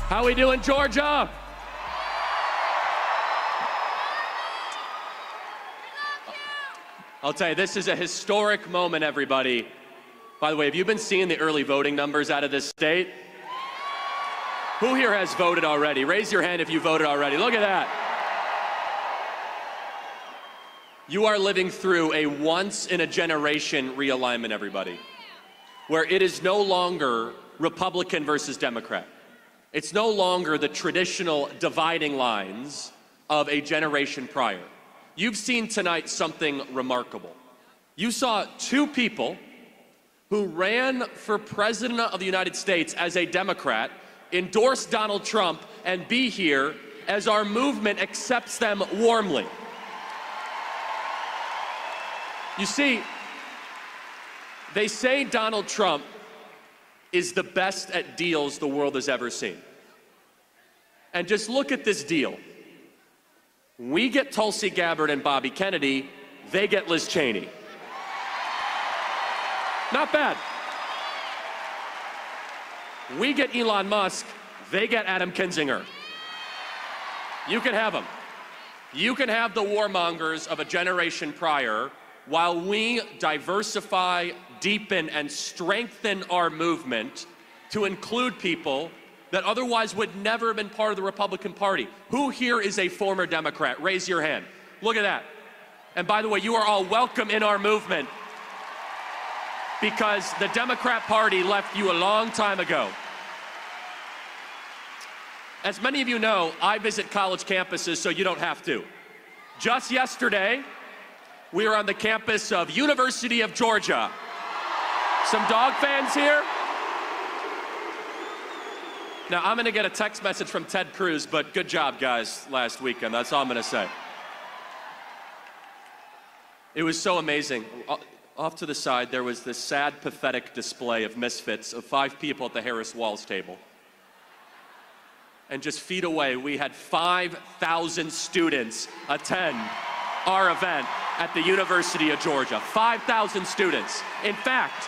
How we doing, Georgia? I'll tell you, this is a historic moment, everybody. By the way, have you been seeing the early voting numbers out of this state? Who here has voted already? Raise your hand if you voted already. Look at that. You are living through a once-in-a-generation realignment, everybody, where it is no longer Republican versus Democrat. It's no longer the traditional dividing lines of a generation prior. You've seen tonight something remarkable. You saw two people who ran for president of the United States as a Democrat, endorse Donald Trump, and be here as our movement accepts them warmly. You see, they say Donald Trump is the best at deals the world has ever seen. And just look at this deal. We get Tulsi Gabbard and Bobby Kennedy, they get Liz Cheney. Not bad. We get Elon Musk, they get Adam Kinzinger. You can have them. You can have the warmongers of a generation prior while we diversify, deepen, and strengthen our movement to include people that otherwise would never have been part of the Republican Party. Who here is a former Democrat? Raise your hand. Look at that. And by the way, you are all welcome in our movement because the Democrat Party left you a long time ago. As many of you know, I visit college campuses so you don't have to. Just yesterday, we were on the campus of University of Georgia. Some dog fans here? Now, I'm gonna get a text message from Ted Cruz, but good job, guys, last weekend. That's all I'm gonna say. It was so amazing. Off to the side, there was this sad, pathetic display of misfits of 5 people at the Harris Walls table. And just feet away, we had 5,000 students attend our event at the University of Georgia. 5,000 students. In fact,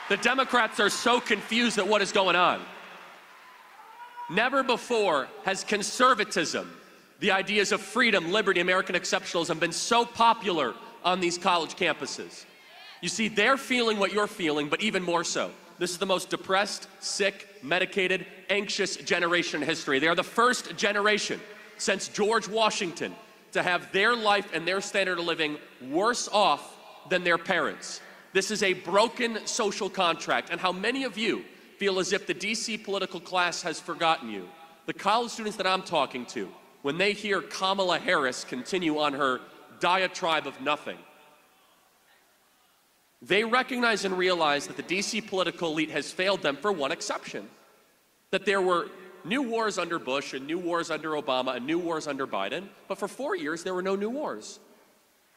the Democrats are so confused at what is going on. Never before has conservatism, the ideas of freedom, liberty, American exceptionalism, been so popular on these college campuses. You see, they're feeling what you're feeling, but even more so. This is the most depressed, sick, medicated, anxious generation in history. They are the first generation since George Washington to have their life and their standard of living worse off than their parents. This is a broken social contract, and how many of you feel as if the DC political class has forgotten you. The college students that I'm talking to, when they hear Kamala Harris continue on her diatribe of nothing, they recognize and realize that the DC political elite has failed them for one exception, that there were new wars under Bush and new wars under Obama and new wars under Biden, but for 4 years there were no new wars.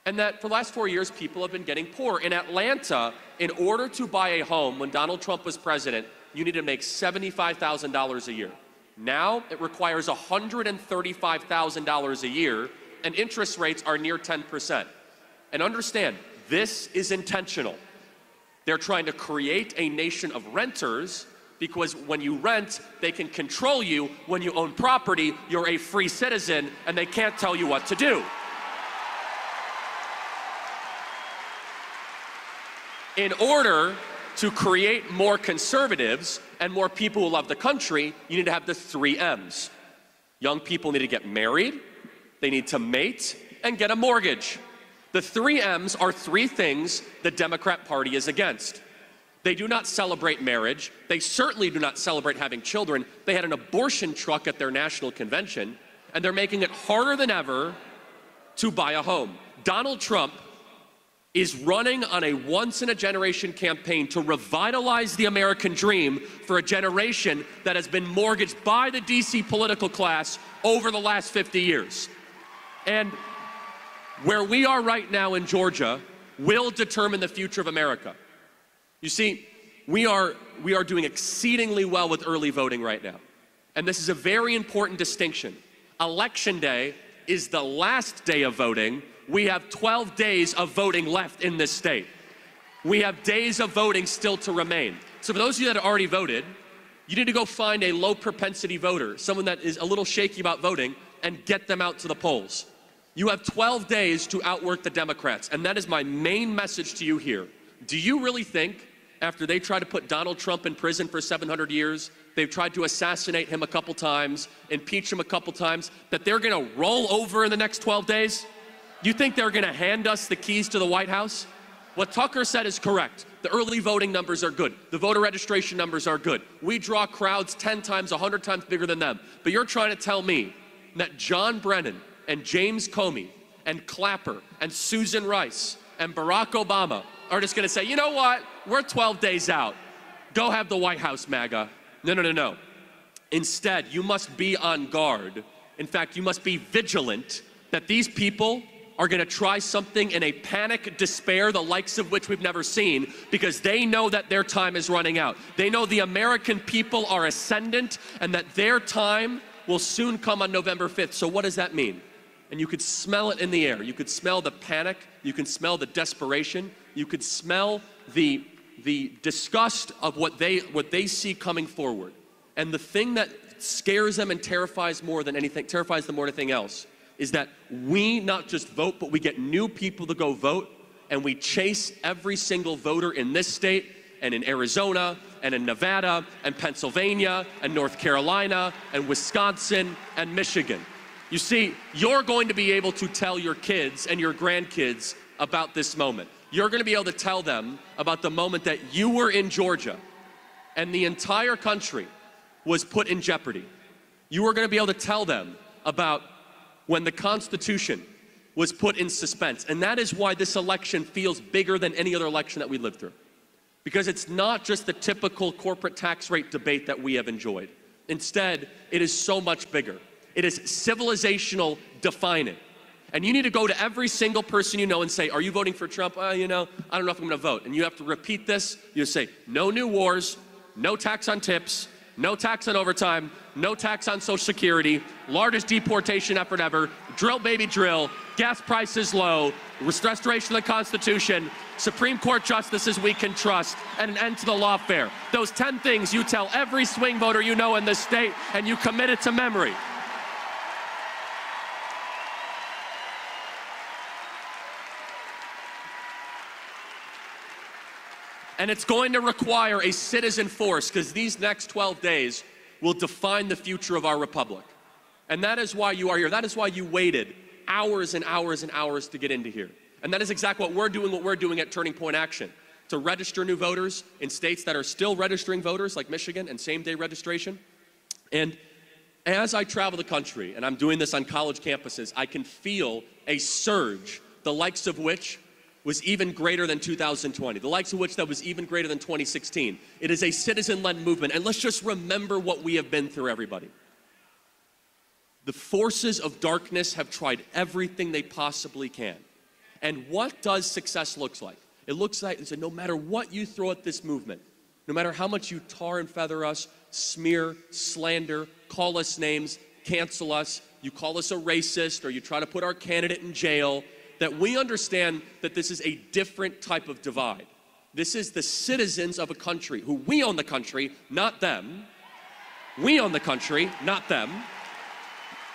And that for the last 4 years, people have been getting poor. In Atlanta, in order to buy a home when Donald Trump was president, you needed to make $75,000 a year. Now, it requires $135,000 a year, and interest rates are near 10%. And understand, this is intentional. They're trying to create a nation of renters because when you rent, they can control you. When you own property, you're a free citizen, and they can't tell you what to do. In order to create more conservatives and more people who love the country, you need to have the 3 M's. Young people need to get married, they need to mate, and get a mortgage. The 3 M's are 3 things the Democrat Party is against. They do not celebrate marriage. They certainly do not celebrate having children. They had an abortion truck at their national convention, and they're making it harder than ever to buy a home. Donald Trump is running on a once-in-a-generation campaign to revitalize the American dream for a generation that has been mortgaged by the DC political class over the last 50 years. And where we are right now in Georgia will determine the future of America. You see, we are doing exceedingly well with early voting right now. And this is a very important distinction. Election day is the last day of voting. We have 12 days of voting left in this state. We have days of voting still to remain. So for those of you that have already voted, You need to go find a low propensity voter, someone that is a little shaky about voting, and get them out to the polls. You have 12 days to outwork the Democrats, and that is my main message to you here. Do you really think, after they tried to put Donald Trump in prison for 700 years, they've tried to assassinate him a couple times, impeach him a couple times, that they're gonna roll over in the next 12 days? You think they're gonna hand us the keys to the White House? What Tucker said is correct. The early voting numbers are good. The voter registration numbers are good. We draw crowds 10 times, 100 times bigger than them. But you're trying to tell me that John Brennan and James Comey and Clapper and Susan Rice and Barack Obama are just gonna say, you know what, we're 12 days out. Go have the White House, MAGA. No, no, no, no. Instead, you must be on guard. In fact, you must be vigilant that these people are gonna try something in a panic despair, the likes of which we've never seen, because they know that their time is running out. They know the American people are ascendant and that their time will soon come on November 5th. So what does that mean? And you could smell it in the air. You could smell the panic. You can smell the desperation. You could smell the disgust of what they see coming forward. And the thing that scares them and terrifies them more than anything else, is that we not just vote, but we get new people to go vote, and we chase every single voter in this state and in Arizona and in Nevada and Pennsylvania and North Carolina and Wisconsin and Michigan. You see, you're going to be able to tell your kids and your grandkids about this moment. You're going to be able to tell them about the moment that you were in Georgia and the entire country was put in jeopardy. You are going to be able to tell them about when the Constitution was put in suspense. And that is why this election feels bigger than any other election that we lived through. Because it's not just the typical corporate tax rate debate that we have enjoyed. Instead, it is so much bigger. It is civilizational defining. And you need to go to every single person you know and say, are you voting for Trump? You know, I don't know if I'm gonna vote. And you have to repeat this. You say, no new wars, no tax on tips, no tax on overtime, no tax on Social Security, largest deportation effort ever, drill baby drill, gas prices low, restoration of the Constitution, Supreme Court justices we can trust, and an end to the lawfare. Those 10 things you tell every swing voter you know in this state, and you commit it to memory. And it's going to require a citizen force, because these next 12 days will define the future of our republic. And that is why you are here. That is why you waited hours and hours and hours to get into here. And that is exactly what we're doing at Turning Point Action, to register new voters in states that are still registering voters, like Michigan, and same-day registration. And as I travel the country, and I'm doing this on college campuses, I can feel a surge, the likes of which was even greater than 2020, the likes of which that was even greater than 2016. It is a citizen-led movement, and let's just remember what we have been through, everybody. The forces of darkness have tried everything they possibly can. And what does success look like? It looks like no matter what you throw at this movement, no matter how much you tar and feather us, smear, slander, call us names, cancel us, you call us a racist, or you try to put our candidate in jail, that we understand that this is a different type of divide. This is the citizens of a country who we own the country, not them. We own the country, not them.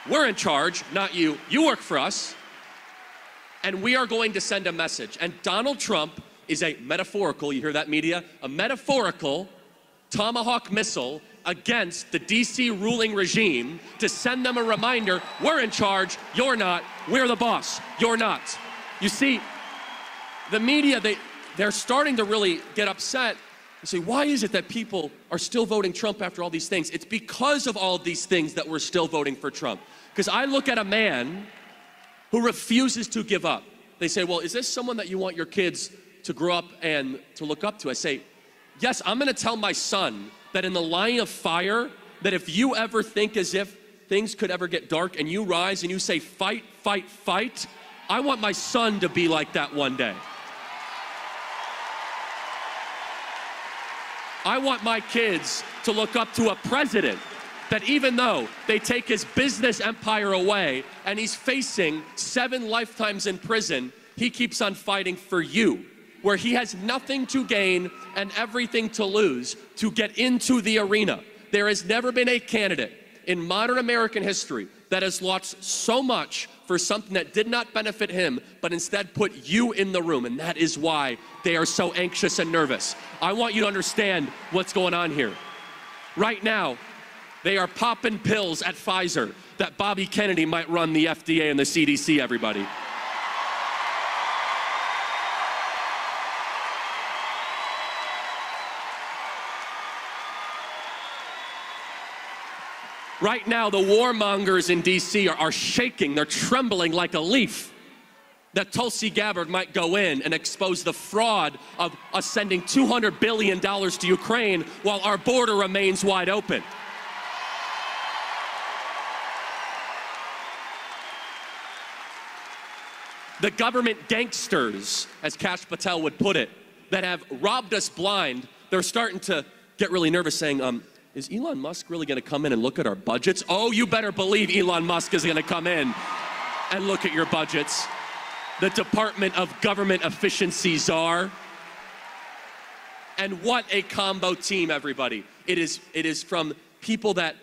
We're in charge, not you. You work for us. And we are going to send a message. And Donald Trump is a metaphorical, you hear that, media? A metaphorical Tomahawk missile against the DC ruling regime to send them a reminder, we're in charge, you're not, we're the boss, you're not. You see, the media, they're starting to really get upset and say, why is it that people are still voting Trump after all these things? It's because of all of these things that we're still voting for Trump. Because I look at a man who refuses to give up. They say, well, is this someone that you want your kids to grow up and to look up to? I say, yes, I'm gonna tell my son that in the line of fire, that if you ever think as if things could ever get dark and you rise and you say, fight, fight, fight, I want my son to be like that one day. I want my kids to look up to a president that even though they take his business empire away and he's facing 7 lifetimes in prison, he keeps on fighting for you, where he has nothing to gain and everything to lose to get into the arena. there has never been a candidate in modern American history that has lost so much for something that did not benefit him, but instead put you in the room, and that is why they are so anxious and nervous. I want you to understand what's going on here. Right now, they are popping pills at Pfizer that Bobby Kennedy might run the FDA and the CDC, everybody. Right now, the warmongers in D.C. are shaking, they're trembling like a leaf that Tulsi Gabbard might go in and expose the fraud of us sending $200 billion to Ukraine while our border remains wide open. The government gangsters, as Kash Patel would put it, that have robbed us blind, they're starting to get really nervous saying, is Elon Musk really gonna come in and look at our budgets? Oh, you better believe Elon Musk is gonna come in and look at your budgets. The Department of Government Efficiency czar. And what a combo team, everybody. It is from people that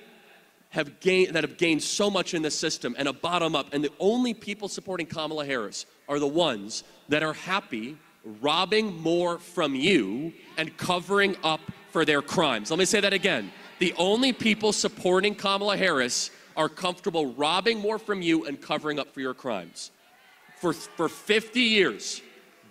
have gained so much in the system and a bottom up, and the only people supporting Kamala Harris are the ones that are happy robbing more from you and covering up for their crimes. Let me say that again. The only people supporting Kamala Harris are comfortable robbing more from you and covering up for your crimes. For 50 years,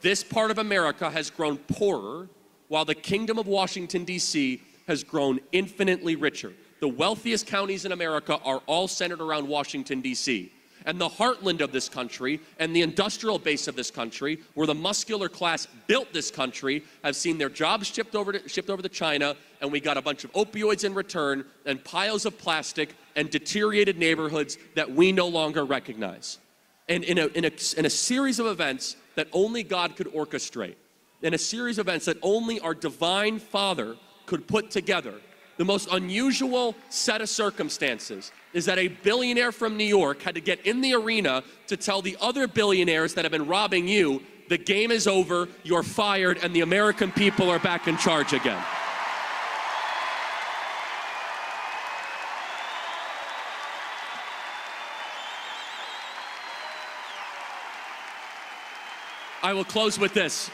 this part of America has grown poorer while the Kingdom of Washington, D.C. has grown infinitely richer. The wealthiest counties in America are all centered around Washington, D.C. And the heartland of this country and the industrial base of this country, where the muscular class built this country, have seen their jobs shipped over to China, and we got a bunch of opioids in return and piles of plastic and deteriorated neighborhoods that we no longer recognize. And in a series of events that only God could orchestrate, in a series of events that only our divine Father could put together, the most unusual set of circumstances is that a billionaire from New York had to get in the arena to tell the other billionaires that have been robbing you, the game is over, you're fired, and the American people are back in charge again. I will close with this.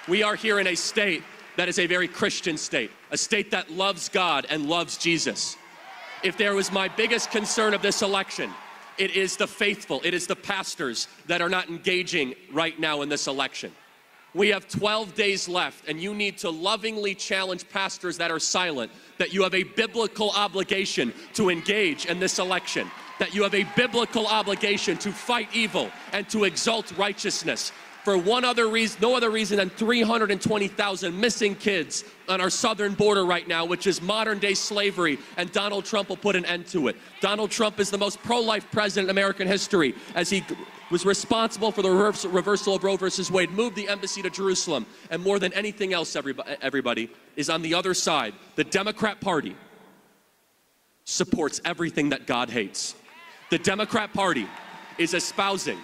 We are here in a state that is a very Christian state, a state that loves God and loves Jesus. If there was my biggest concern of this election, it is the faithful, it is the pastors that are not engaging right now in this election. We have 12 days left, and you need to lovingly challenge pastors that are silent that you have a biblical obligation to engage in this election, that you have a biblical obligation to fight evil and to exalt righteousness. For no other reason than 320,000 missing kids on our southern border right now, which is modern day slavery, and Donald Trump will put an end to it. Donald Trump is the most pro-life president in American history, as he was responsible for the reversal of Roe versus Wade, moved the embassy to Jerusalem, and more than anything else, everybody, is on the other side. The Democrat Party supports everything that God hates. The Democrat Party is espousing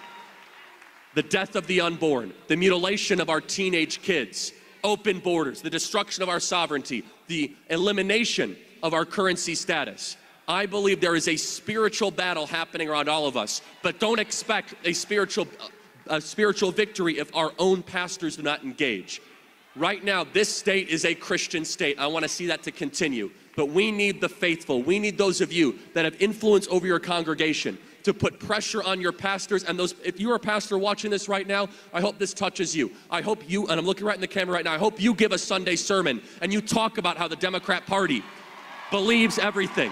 the death of the unborn, the mutilation of our teenage kids, open borders, the destruction of our sovereignty, the elimination of our currency status. I believe there is a spiritual battle happening around all of us, but don't expect a spiritual victory if our own pastors do not engage. Right now, this state is a Christian state. I want to see that to continue. But we need the faithful. We need those of you that have influence over your congregation to put pressure on your pastors. And those, if you're a pastor watching this right now, I hope this touches you. I hope you, and I'm looking right in the camera right now, I hope you give a Sunday sermon and you talk about how the Democrat Party believes everything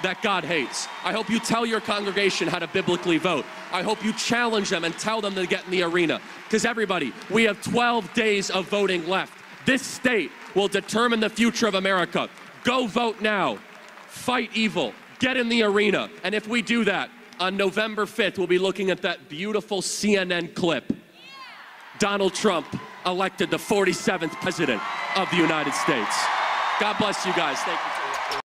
that God hates. I hope you tell your congregation how to biblically vote. I hope you challenge them and tell them to get in the arena. Because everybody, we have 12 days of voting left. This state will determine the future of America. Go vote now. Fight evil. Get in the arena. And if we do that, on November 5th, we'll be looking at that beautiful CNN clip. Donald Trump elected the 47th president of the United States. God bless you guys. Thank you.